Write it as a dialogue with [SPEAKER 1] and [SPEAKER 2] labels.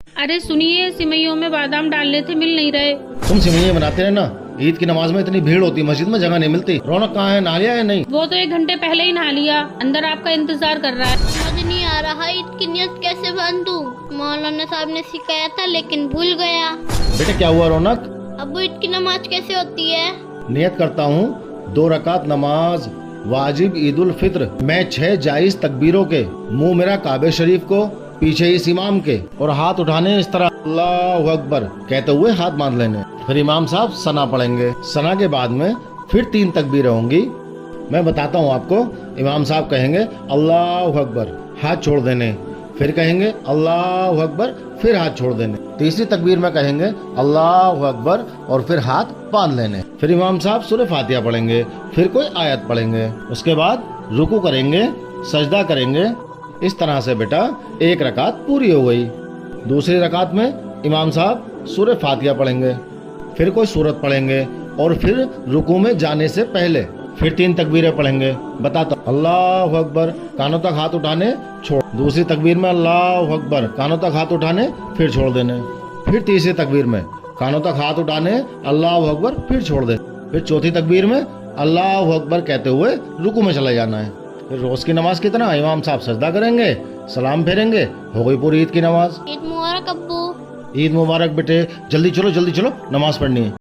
[SPEAKER 1] अरे सुनिए, सिमइयों में बादाम डालने थे, मिल नहीं रहे।
[SPEAKER 2] तुम सिमइये बनाते हैं ना, ईद की नमाज में इतनी भीड़ होती है, मस्जिद में जगह नहीं मिलती। रौनक कहाँ है, नहा लिया है नहीं?
[SPEAKER 1] वो तो 1 घंटे पहले ही नहा लिया, अंदर आपका इंतजार कर रहा है।
[SPEAKER 3] समझ नहीं आ रहा ईद की नियत कैसे बांधूं? मौलाना साहब ने सिखाया था लेकिन भूल गया।
[SPEAKER 2] बेटे क्या हुआ रौनक?
[SPEAKER 3] अब्बू ईद की नमाज कैसे होती है?
[SPEAKER 2] नियत करता हूँ 2 रकात नमाज वाजिब ईद उल फित्र में 6 जायज तकबीरों के, मुंह मेरा काबे शरीफ को, पीछे इस इमाम के, और हाथ उठाने इस तरह अल्लाहु अकबर कहते हुए हाथ बांध लेने। फिर इमाम साहब सना पढ़ेंगे। सना के बाद में फिर 3 तकबीरें होंगी। मैं बताता हूँ आपको। इमाम साहब कहेंगे अल्लाहु अकबर, हाथ छोड़ देने, फिर कहेंगे अल्लाहु अकबर, फिर हाथ छोड़ देने। तीसरी तकबीर में कहेंगे अल्लाहु अकबर और फिर हाथ बांध लेने। फिर इमाम साहब सूरह फातिहा पढ़ेंगे, फिर कोई आयत पढ़ेंगे, उसके बाद रुकू करेंगे, सजदा करेंगे। इस तरह से बेटा 1 रकात पूरी हो गई। दूसरी रकात में इमाम साहब सूरह फातिहा पढ़ेंगे, फिर कोई सूरत पढ़ेंगे और फिर रुकू में जाने से पहले फिर 3 तकबीरें पढ़ेंगे। बताता अल्लाहु अकबर, कानों तक हाथ उठाने, छोड़। दूसरी तकबीर में अल्लाहु अकबर, कानों तक हाथ उठाने, फिर छोड़ देने। फिर तीसरी तकबीर में कानों तक हाथ उठाने, अल्लाहु अकबर, फिर छोड़ देने। फिर चौथी तकबीर में अल्लाहु अकबर कहते हुए रुकू में चले जाना है। फिर रोज की नमाज की तरह इमाम साहब सजदा करेंगे, सलाम फेरेंगे, हो गई पूरी ईद की नमाज।
[SPEAKER 3] ईद मुबारक अब्बू।
[SPEAKER 2] ईद मुबारक बेटे। जल्दी चलो नमाज पढ़नी है।